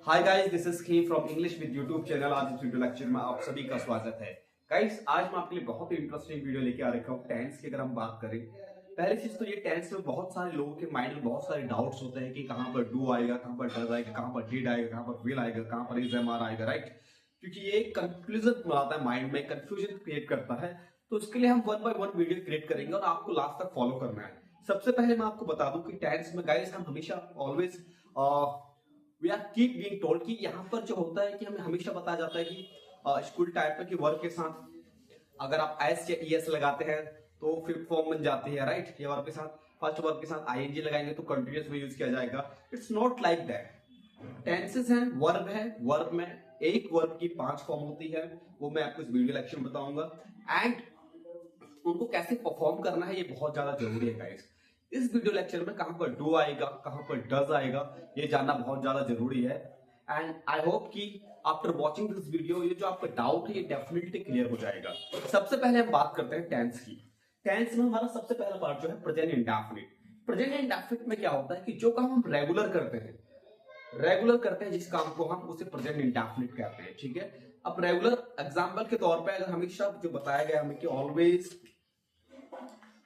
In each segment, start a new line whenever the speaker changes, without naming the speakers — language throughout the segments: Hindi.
हाय गाइस, दिस इज की from English with YouTube channel. आज इस वीडियो लेक्चर में आप सभी का स्वागत है। गाइस, आज मैं आपके लिए बहुत ही इंटरेस्टिंग वीडियो लेके आ रखा हूँ। टेंस की अगर हम बात करें, पहली चीज तो ये टेंस में बहुत सारे लोगों के माइंड में बहुत सारे डाउट्स होते हैं कि कहाँ पर डू आएगा, कहाँ पर डज आएगा, कहाँ पर डिड आएगा, कहाँ पर विल आएगा, कहाँ पर इज एम आर आएगा, राइट। क्योंकि ये कंफ्यूजन बनाता है, माइंड में कंफ्यूजन क्रिएट करता है। तो उसके लिए हम one by one video create करेंगे और आपको लास्ट तक फॉलो करना है। सबसे पहले मैं आपको बता दूं कि टेंस में गाइस हम हमेशा always we are keep being told कि यहाँ पर जो होता है कि हमें हमेशा बताया जाता है कि स्कूल टाइप में कि वर्ब के साथ अगर आप एस या ईएस लगाते हैं तो फिफ्थ फॉर्म बन जाती है, राइट। ये वर्ब के साथ फर्स्ट वर्ब के साथ आईएनजी लगाएंगे तो कंटिन्यूअस में यूज किया जाएगा। It's not like that. Tenses हैं, वर्ब है, वर्ब में एक वर्ब की 5 फॉर्म होती है, वो मैं आपको इस वीडियो लेक्चर में बताऊंगा। एंड उनको कैसे परफॉर्म करना है ये बहुत ज्यादा जरूरी है गाइस। इस वीडियो लेक्चर में कहां पर डू आएगा, कहां पर डज आएगा, ये जानना बहुत ज्यादा जरूरी है। एंड आई होप कि आफ्टर वॉचिंग दिस वीडियो ये जो आपका डाउट है ये डेफिनेटली क्लियर हो जाएगा। सबसे पहले हम बात करते हैं टेंस की। टेंस में हमारा सबसे पहला पार्ट जो है प्रेजेंट इंडेफिनिट। प्रेजेंट इंडेफिनिट में क्या होता है कि जो काम हम रेगुलर करते हैं जिस काम को हम उसे प्रेजेंट इंडेफिनिट कहते हैं, ठीक है। अब रेगुलर एग्जांपल के तौर पे अगर हमेशा जो बताया गया हमें कि always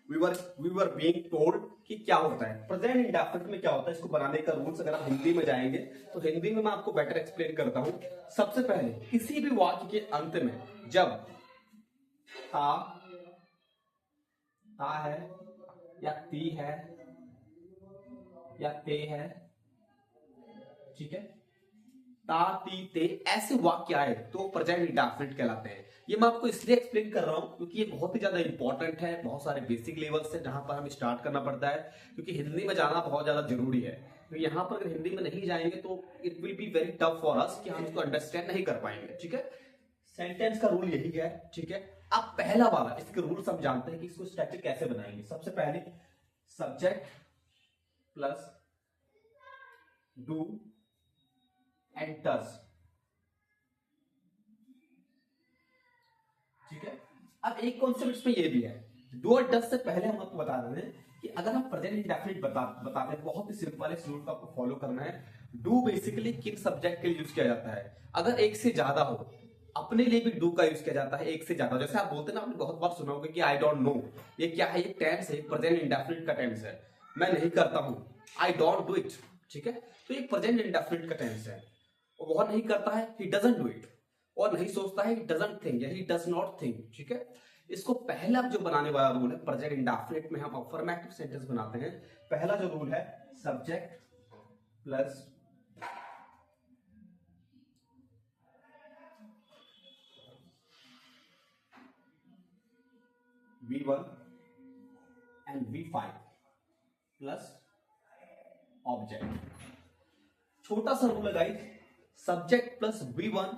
we were being told कि क्या होता है प्रेजेंट इंडेफिनिट में, क्या होता है, इसको बनाने का रूल्स अगर आप हिंदी में जाएंगे तो हिंदी में मैं आपको बेटर एक्सप्लेन करता हूं। सबसे पहले किसी भी वाक्य के अंत में जब था है या ती है या ते है, ठीक है, ता ती ते ऐसे वाक्य आए तो प्रेजेंट इंडेफिनिट कहलाते हैं। ये मैं आपको इसलिए एक्सप्लेन कर रहा हूं क्योंकि ये बहुत ही ज्यादा इंपॉर्टेंट है। बहुत सारे बेसिक लेवल्स है जहां पर हमें स्टार्ट करना पड़ता है, क्योंकि हिंदी में जाना बहुत ज्यादा जरूरी है। तो यहाँ पर अगर हिंदी में नहीं जाएंगे तो it will be very tough for us कि हम इसको अंडरस्टैंड नहीं कर पाएंगे, ठीक है। सेंटेंस का रूल यही है, ठीक है। अब पहला वाला इसके रूल्स हम जानते हैं कि इसको स्ट्रक्चर कैसे बनाएंगे। सबसे पहले subject plus do and does, ठीक है। अब एक कॉन्सेप्ट इसमें ये भी है, डू और डज से पहले हम आपको बता रहे हैं कि अगर हम प्रेजेंट इंडेफिनिट बताते हैं, बहुत ही सिंपल है, रूल को आपको फॉलो करना है। डू बेसिकली किन सब्जेक्ट के लिए यूज किया जाता है, अगर एक से ज्यादा हो, अपने लिए भी डू का यूज किया जाता है एक से ज्यादा। जैसे आप बोलते हैं ना, आपने बहुत बार सुना होगा कि आई डोंट नो, ये क्या है, ये टेंस है, प्रेजेंट इंडेफिनिट का टेंस है। मैं नहीं करता हूं, आई डोंट डू इट, ठीक है। तो ये प्रेजेंट इंडेफिनिट का टेंस है। वह नहीं करता है, ही डजंट डू इट, और नहीं सोचता है, he doesn't think या he does not think, ठीक है। इसको पहला जो बनाने वाला रूल है प्रेजेंट इंडेफिनिट में, हम अफर्मेटिव सेंटेंस बनाते हैं। पहला जो रूल है subject plus V1 and V5 plus object. छोटा सा रूल है guys, subject plus V1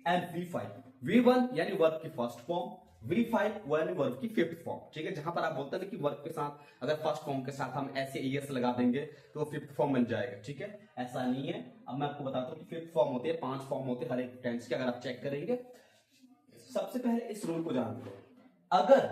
and V5। V1 यानी वर्ब की फर्स्ट फॉर्म, V5 यानी वर्ब की फिफ्थ फॉर्म, ठीक है। जहां पर आप बोलते हैं कि वर्ब के साथ अगर फर्स्ट फॉर्म के साथ हम ऐसे एस लगा देंगे तो वो फिफ्थ फॉर्म बन जाएगा, ठीक है। ऐसा नहीं है। अब मैं आपको बताता हूं कि फिफ्थ फॉर्म होती है, 5 फॉर्म होते हैं हर एक टेंस के, अगर आप चेक करेंगे। सबसे पहले इस रूल को जान लो, अगर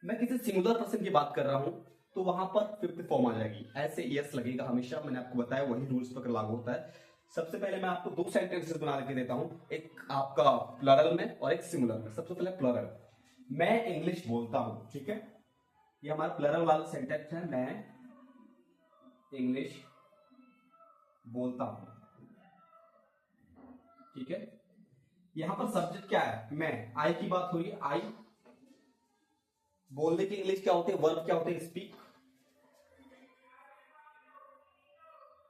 मैं किसी सिंगुलर पर्सन की बात कर रहा हूं तो वहां पर फिफ्थ फॉर्म आ जाएगी, ऐसे एस लगेगा हमेशा। मैंने आपको बताया वही रूल्स पर लागू होता है। सबसे पहले मैं आपको 2 सेंटेंसेस बना के देता हूं, एक आपका प्लरल में और एक सिंगुलर में। सबसे पहले प्लरल, मैं इंग्लिश बोलता हूं, ठीक है। ये हमारा प्लरल वाला सेंटेंस है, मैं इंग्लिश बोलता हूं, ठीक है। यहां पर सब्जेक्ट क्या है, मैं, आई की बात हो रही है, आई। बोलने की इंग्लिश क्या होती है, वर्ब क्या होते हैं, स्पीक,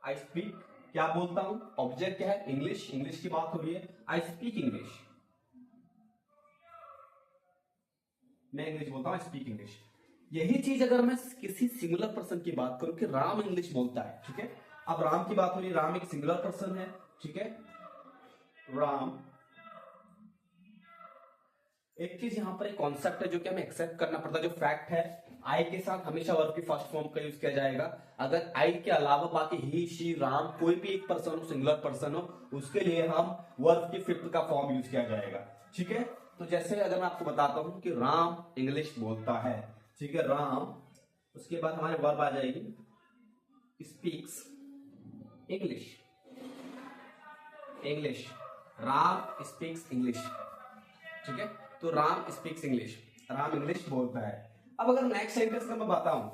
आई स्पीक, क्या बोलता हूं, ऑब्जेक्ट क्या है, इंग्लिश, इंग्लिश की बात हो रही है, आई स्पीक इंग्लिश, मैं इंग्लिश बोलता हूं, आई स्पीक इंग्लिश। यही चीज अगर मैं किसी सिंगुलर पर्सन की बात करूं कि राम इंग्लिश बोलता है, ठीक है। अब राम की बात हो रही है, राम एक सिंगुलर पर्सन है, ठीक है। राम, एक चीज यहां पर एक कॉन्सेप्ट है जो कि हमें एक्सेप्ट करना पड़ता है, जो फैक्ट है, आई के साथ हमेशा वर्ब की फर्स्ट फॉर्म का यूज किया जाएगा। अगर आई के अलावा बाकी ही, शी, राम, कोई भी एक पर्सन हो, सिंगुलर पर्सन हो, उसके लिए हम वर्ब की फिफ्थ का फॉर्म यूज किया जाएगा, ठीक है। तो जैसे अगर मैं आपको बताता हूं कि राम इंग्लिश बोलता है, ठीक है, राम, उसके बाद हमारे वर्ब आ जाएगी speaks English, English, Ram speaks English, ठीक है। तो Ram speaks English, Ram English बोलता है। अब अगर नेक्स्ट सेंटेंस का मैं बताऊं,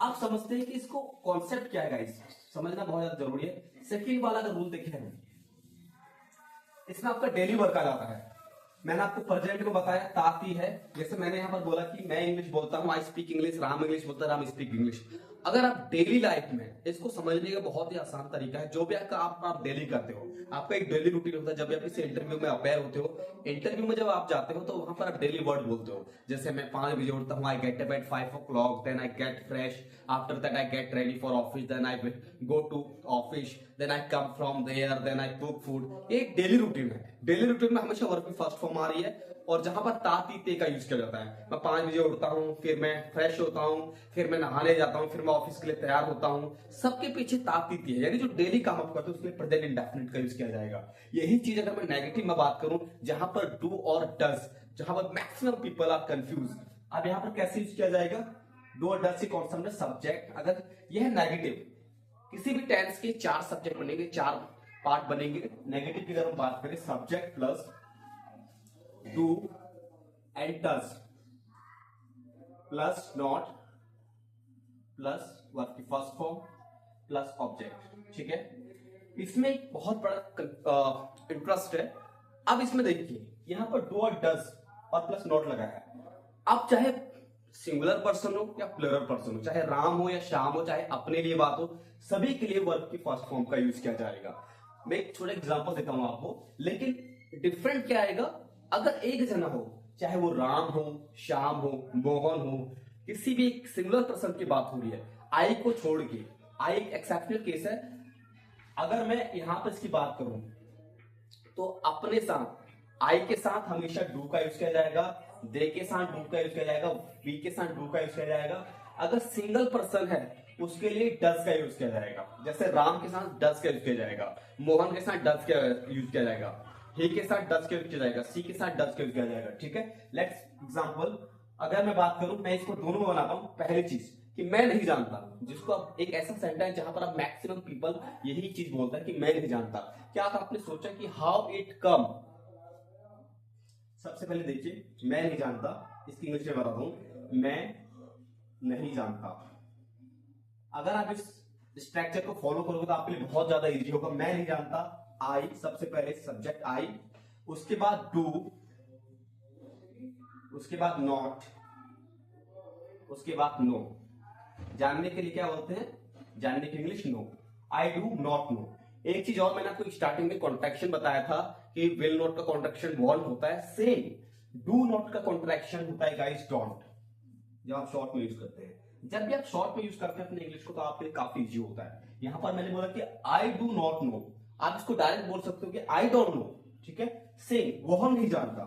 आप समझते हैं कि इसको कॉन्सेप्ट क्या है गाइस, समझना बहुत ज्यादा जरूरी है। सेकंड वाला का रूल देखिए, इसमें आपका डेली वर्क आ जाता है। मैंने आपको प्रेजेंट में बताया ताती है, जैसे मैंने यहाँ पर बोला कि मैं इंग्लिश बोलता हूँ, I speak English, Ram English बोलता है, राम स्पीक इंग्लिश। अगर आप डेली लाइफ में इसको समझने का बहुत ही आसान तरीका है, जो भी आप डेली करते हो, आपका एक डेली रूटीन होता है। जब भी आप किसी इंटरव्यू में अपेयर होते हो, इंटरव्यू में जब आप जाते हो तो वहां पर आप डेली वर्ड बोलते हो। जैसे मैं 5 बजे उठता हूँ, I get up at 5 o'clock, then I get fresh, after that I get ready for office, then I go to office, then I come from there, then I cook food. एक डेली रूटीन है। डेली रूटीन में हमेशा वर्ब की फर्स्ट फॉर्म आ रही है, और जहां पर ताती ते का यूज किया जाता है। मैं 5 बजे उठता हूँ, फिर मैं फ्रेश होता हूँ, फिर मैं नहाने जाता हूँ, फिर मैं ऑफिस के लिए तैयार होता हूँ, सबके पीछे ताती ती है। यानी जो डेली काम आप करते हो उसमें प्रेजेंट इंडेफिनिट का यूज किया जाएगा। यही चीज अगर मैं नेगेटिव में बात करूं, जहां पर डू और डज, जहां पर मैक्सिमम पीपल आर कंफ्यूज, अब यहां पर कैसे यूज किया जाएगा? डू और डज के कॉन्सेप्ट में सब्जेक्ट, अगर यह है नेगेटिव, किसी भी टेंस के 4 सब्जेक्ट बनेंगे, 4 पार्ट बनेंगे। नेगेटिव की अगर हम बात करें, subject plus do and does plus not plus verb की फर्स्ट फॉर्म प्लस ऑब्जेक्ट, ठीक है। इसमें एक बहुत बड़ा इंटरेस्ट है। अब इसमें देखिए, यहां पर डू और डज और प्लस नॉट लगा है। अब चाहे सिंगुलर पर्सन हो या प्लूरल पर्सन हो, चाहे राम हो या श्याम हो, चाहे अपने लिए बात हो, सभी के लिए वर्ब की फर्स्ट फॉर्म का यूज किया जाएगा। मैं एक छोटा एग्जांपल देता हूं आपको, लेकिन डिफरेंट क्या आएगा? अगर एक जना हो, चाहे वो राम हो, श्याम हो, मोहन हो, किसी भी एक सिंगुलर पर्सन की बात हो रही है, आई को छोड़ के, आई एक एक्सेप्शनल केस है। अगर मैं यहां पर इसकी बात करूं तो अपने साथ आई के साथ हमेशा डू का यूज किया जाएगा, दे के साथ डू का यूज किया जाएगा, वी के साथ डू का यूज किया जाएगा। अगर सिंगल पर्सन है उसके लिए डज का यूज किया जाएगा, जैसे राम के साथ डज का यूज किया जाएगा, मोहन के साथ डज का यूज किया जाएगा, ही के साथ डज का यूज किया जाएगा, सी के साथ डज का यूज किया जाएगा, ठीक है। लेट्स एग्जांपल, अगर मैं बात करूं, मैं इसको दोनों में बनाता हूं। पहली चीज कि मैं नहीं जानता, जिसको आप एक ऐसा सेंटेंस है जहां पर आप मैक्सिमम पीपल यही चीज बोलता है कि मैं नहीं जानता। क्या आपने सोचा कि हाउ इट कम? सबसे पहले देखिए, मैं नहीं जानता, इसकी इंग्लिश में बताता हूं, मैं नहीं जानता। अगर आप इस स्ट्रक्चर को फॉलो करोगे तो आपके लिए बहुत ज्यादा इजी होगा। मैं नहीं जानता, आई, सबसे पहले सब्जेक्ट आई, उसके बाद डू, उसके बाद नॉट, उसके बाद नो। जानने के लिए क्या बोलते हैं? जानने की English know. I do not know. एक चीज और, मैंने आपको स्टार्टिंग में कॉन्ट्रैक्शन बताया था कि विल नॉट का कॉन्ट्रैक्शन वॉन्ट होता है, सेम डू नॉट का कॉन्ट्रैक्शन होता है गाइस डोंट, जब आप शॉर्ट में यूज करते हैं। जब भी आप शॉर्ट में यूज करते हैं अपने इंग्लिश को तो आपके लिए काफी इजी होता है। यहां पर मैंने बोला कि आई डू नॉट नो, आप इसको डायरेक्ट बोल सकते हो कि आई डोंट नो, ठीक है। सेम वह नहीं जानता,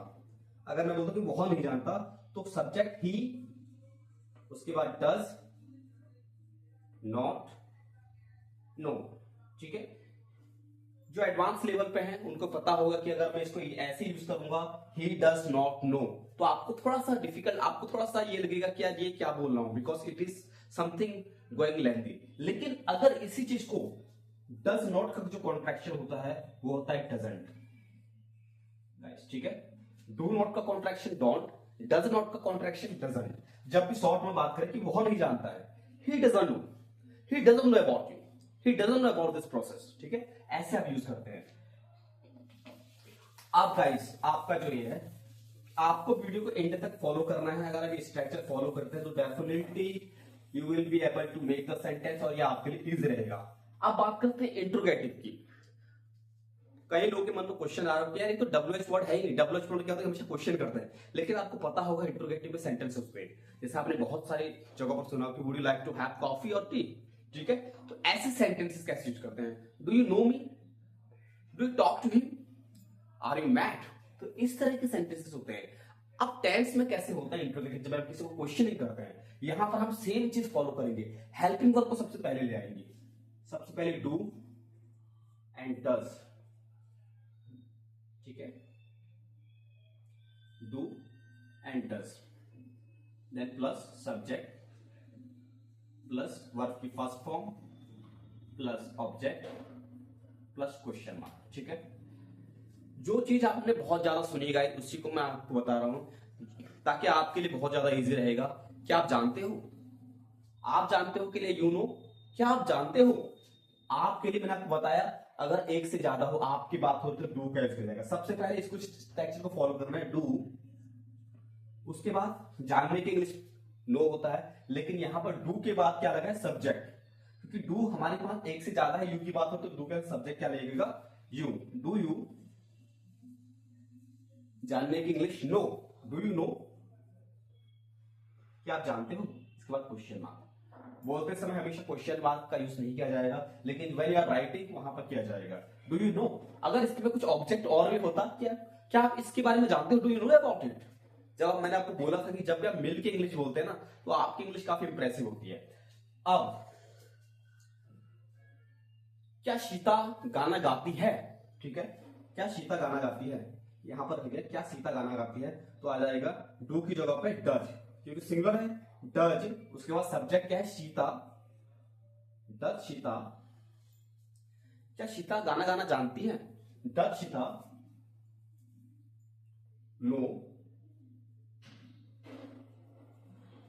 अगर मैं बोलता हूं कि वह नहीं जानता तो सब्जेक्ट ही, उसके बाद डज, नॉट, नो, ठीक है। जो एडवांस लेवल पे हैं उनको पता होगा कि अगर मैं इसको ऐसे यूज करूंगा, ही डज नॉट नो, तो आपको थोड़ा सा डिफिकल्ट, आपको थोड़ा सा ये लगेगा कि यार ये क्या बोल रहा हूं, because it is something going lengthy. लेकिन अगर इसी चीज को डज नॉट का जो कॉन्ट्रैक्शन होता है वो होता है डजंट, ठीक है। डू नॉट का कॉन्ट्रैक्शन डोंट, डज नॉट का कॉन्ट्रैक्शन डजंट। जब भी शॉर्ट में बात करें कि वह नहीं जानता है, he doesn't know, he doesn't know about you, he doesn't know about this process, ठीक है। ऐसे आप यूज करते हैं। अब गाइस, आपका जो ये है, आपको वीडियो को एंड तक फॉलो करना है। अगर आप ये स्ट्रक्चर फॉलो करते हैं तो definitely you will be able to make the sentence, और ये आपके लिए इजी रहेगा। अब बात करते हैं इंट्रोगेटिव की। कई लोगों के मन में क्वेश्चन आ रहा है, यार ये तो WH वर्ड है ही नहीं, WH वर्ड क्या होता है, हमेशा क्वेश्चन करते हैं। लेकिन आपको पता होगा इंट्रोगेटिव में सेंटेंस पे, जैसे आपने बहुत सारी जगह पर सुना कि would you like to have coffee और टी, ठीक है। तो ऐसे सेंटेंसेस कैसे यूज करते हैं? Do you know me, do you talk to him, are you mad? तो इस तरह के सेंटेंसेस होते हैं। अब टेंस में कैसे होता है इंट्रोगेटिव, जब आप किसी को क्वेश्चन नहीं करते हैं, यहां पर हम सेम चीज फॉलो करेंगे। हेल्पिंग वर्ब को सबसे पहले ले आएंगे, सबसे पहले डू एंड डज, ठीक है, do and does, then plus subject plus verb की first form plus object plus question mark, ठीक है। जो चीज आपने बहुत ज्यादा सुनी गाइस उसी को मैं आपको बता रहा हूं ताकि आपके लिए बहुत ज्यादा इजी रहेगा। क्या आप जानते हो? आप जानते हो के लिए यू नो, क्या आप जानते हो? आपके लिए मैंने आपको बताया अगर एक से ज्यादा हो आपकी बात हो तो डू का यूज कर जाएगा। सबसे पहले इसको स्ट्रक्चर को फॉलो करना है, डू। उसके बाद जानने की इंग्लिश नो होता है, लेकिन यहां पर डू के बाद क्या लगा है? सब्जेक्ट। क्योंकि डू हमारे पास एक से ज्यादा है, यू की बात हो तो डू का सब्जेक्ट क्या लगेगा? यू। डू यू जानने की English know, do you know, क्या आप जानते हो? इसके बाद क्वेश्चन मार्क। बोलते समय हमेशा क्वेश्चन मार्क का यूज नहीं किया जाएगा, लेकिन व्हेन यू आर राइटिंग वहां पर किया जाएगा। Do you no. अगर इसके में कुछ ऑब्जेक्ट और भी होता, क्या क्या आप इसके बारे में जानते हो? Do you know about it. जब मैंने आपको बोला था कि जब भी आप मिल के इंग्लिश बोलते हैं ना तो आपकी इंग्लिश काफी इंप्रेसिव होती है। अब क्या सीता गाना गाती है? ठीक है, क्या सीता गाना गाती है? यहां पर ठीक है, क्या सीता गाना गाती है? तो आ जाएगा डू की जगह पे डज, क्योंकि सिंगुलर है डज। उसके बाद सब्जेक्ट क्या है? सीता। डज सीता। क्या सीता गाना गाना जानती है? Does Sita know.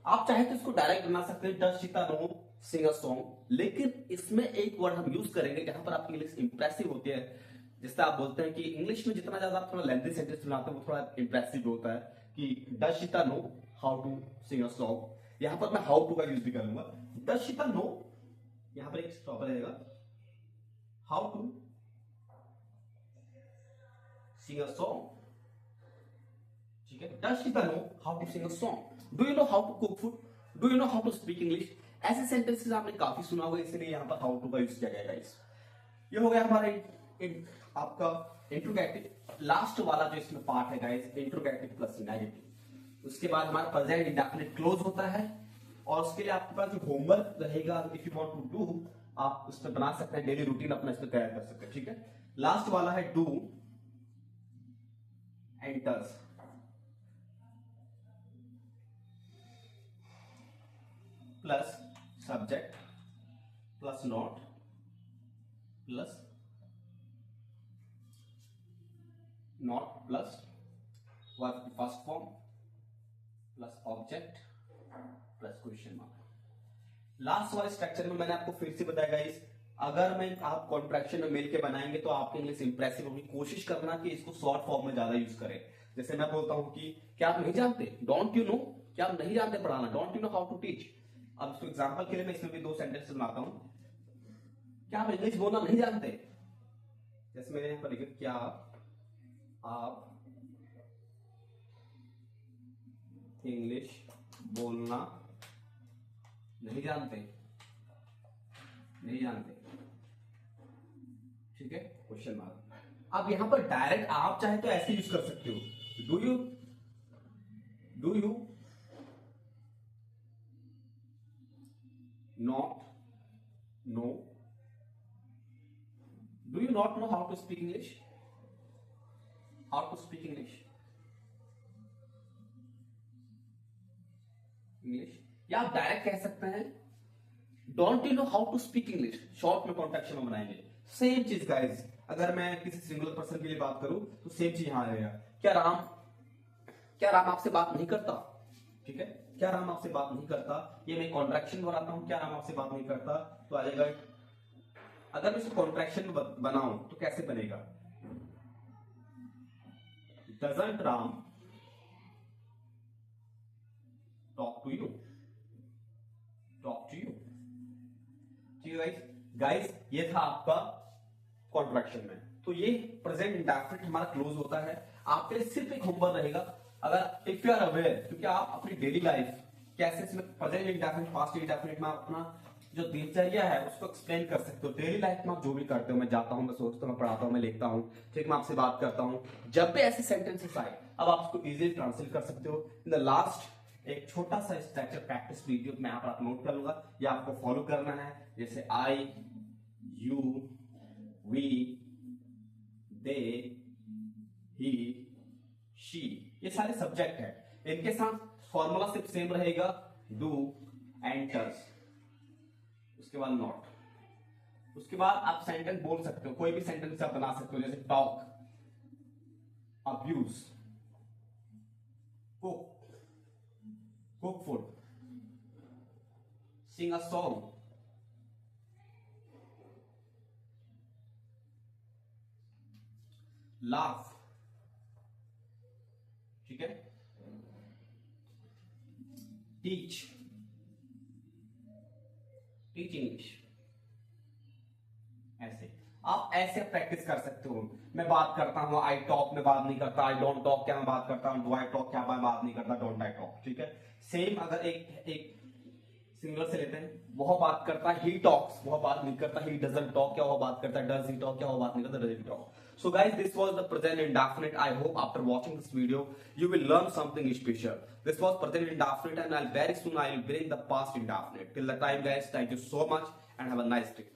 आप चाहे तो इसको डायरेक्ट बना सकते हैं, does Sita know sing a song, लेकिन इसमें एक वर्ड हम यूज करेंगे जहां पर आपकी इंग्लिश इंप्रेसिव होती है। जिससे आप बोलते हैं कि इंग्लिश में जितना ज्यादा आप थोड़ा लेंथी सेंटेंस बनाते हैं वो थोड़ा इंप्रेसिव होता है। कि does Sita know how to sing a song. यहां पर मैं हाउ टू का यूज भी करूंगा। डज सीता नो, यहां पर एक स्टॉप रहेगा, how to sing a song. ठीक है, does Sita know how to sing a song. Do you know how to cook food? Do you know how to speak English? ऐसे सेंटेंसेस आपने काफी सुना होगा, इसलिए यहां पर हाउ टू का यूज किया गया गाइस। ये हो गया हमारा आपका इंट्रोगेटिव। लास्ट वाला जो इसमें पार्ट है गाइस, इंट्रोगेटिव प्लस नेगेटिव। उसके बाद हमारा प्रेजेंट इंडेफिनिट क्लोज होता है, और उसके लिए आपके पास जो होमवर्क रहेगा, if you want to do, आप उस पर बना सकते हैं, डेली रूटीन अपना इस पर तैयार कर सकते हैं। ठीक है, लास्ट वाला है do and does. Plus subject plus not plus not plus verb की first form plus object plus question mark. Last वाले स्ट्रक्चर में मैंने आपको फिर से बताया गाइस, अगर मैं आप कॉन्ट्रैक्शन में मिल के बनाएंगे तो आपकी इंग्लिश इंप्रेसिव होगी। कोशिश करना कि इसको शॉर्ट फॉर्म में ज्यादा यूज करें। जैसे मैं बोलता हूं कि क्या आप नहीं जानते? डोंट यू नो, क्या आप नहीं जानते पढ़ाना? Don't you know how to teach. अब इसको एग्जांपल के लिए मैं इसमें भी दो सेंटेंस बनाता हूं। क्या आप इंग्लिश बोलना नहीं जानते? जैसे मैंने यहां पर लिखा, क्या आप इंग्लिश बोलना नहीं जानते? नहीं जानते। ठीक है, क्वेश्चन मार्क। अब यहां पर डायरेक्ट आप चाहे तो ऐसे यूज कर सकते हो, do you not know, do you not know how to speak English? How to speak English English. या आप डायरेक्ट कह सकते हैं don't you know how to speak English, short में कॉन्ट्रैक्शन में बनाएंगे। सेम चीज गाइस, अगर मैं किसी सिंगुलर पर्सन के लिए बात करूं तो सेम चीज यहां आएगा। क्या राम आपसे बात नहीं करता? ठीक है, क्या राम आपसे बात नहीं करता, ये मैं कॉन्ट्रैक्शन बनाता हूं, क्या राम आपसे बात नहीं करता, तो आ जाएगा। अगर मैं इसको कॉन्ट्रैक्शन में बनाऊं तो कैसे बनेगा? Doesn't Ram talk to you, talk to you. ठीक है गाइस, ये था आपका कॉन्ट्रैक्शन में। तो ये प्रेजेंट इंडेफिनिट हमारा क्लोज होता है। आपके लिए सिर्फ एक होमवर्क रहेगा, अगर इफ यू आर अवेयर, क्योंकि आप अपनी डेली लाइफ कैसे इसमें प्रेजेंट इंडेफिनिट पास्ट इंडेफिनिट में अपना जो दिनचर्या है उसको एक्सप्लेन कर सकते हो। डेली लाइफ में आप जो भी करते हो, मैं जाता हूं, मैं सोचता हूं, मैं पढ़ाता हूं, मैं लिखता हूं, ठीक, मैं आपसे बात करता हूं, जब भी ऐसे सेंटेंसेस आए अब आप उसको इजीली ट्रांसलेट कर सकते हो। इन द लास्ट एक छोटा सा स्ट्रक्चर प्रैक्टिस वीडियो मैं आप नोट कर लूंगा, या आपको फॉलो करना है। जैसे I, you, we, they, he, she, ये सारे सब्जेक्ट है। इनके साथ फॉर्मूला सिर्फ सेम रहेगा, डू एंड डज, उसके बाद नॉट। उसके बाद आप सेंटेंस बोल सकते हो, कोई भी सेंटेंस आप बना सकते हो, जैसे talk, abuse, cook food, sing a song, laugh, ठीक है, teach इंग्लिश। ऐसे आप ऐसे प्रैक्टिस कर सकते हो। मैं बात करता हूं, आई टॉक में बात नहीं करता, आई डोंट टॉक क्या मैं बात करता हूं, डू आई टॉक क्या मैं बात नहीं करता, डोंट आई टॉक, ठीक है। सेम अगर एक सिंगुलर से लेते हैं, वह बात करता है, ही टॉक्स, वह बात नहीं करता, ही डजंट टॉक क्या वह बात करता है, डज ही टॉक क्या वह बात नहीं करता, does he talk. So guys, this was the present indefinite. I hope after watching this video, you will learn something special. This was present indefinite, and very soon I will bring the past indefinite. Till the time guys, thank you so much and have a nice day.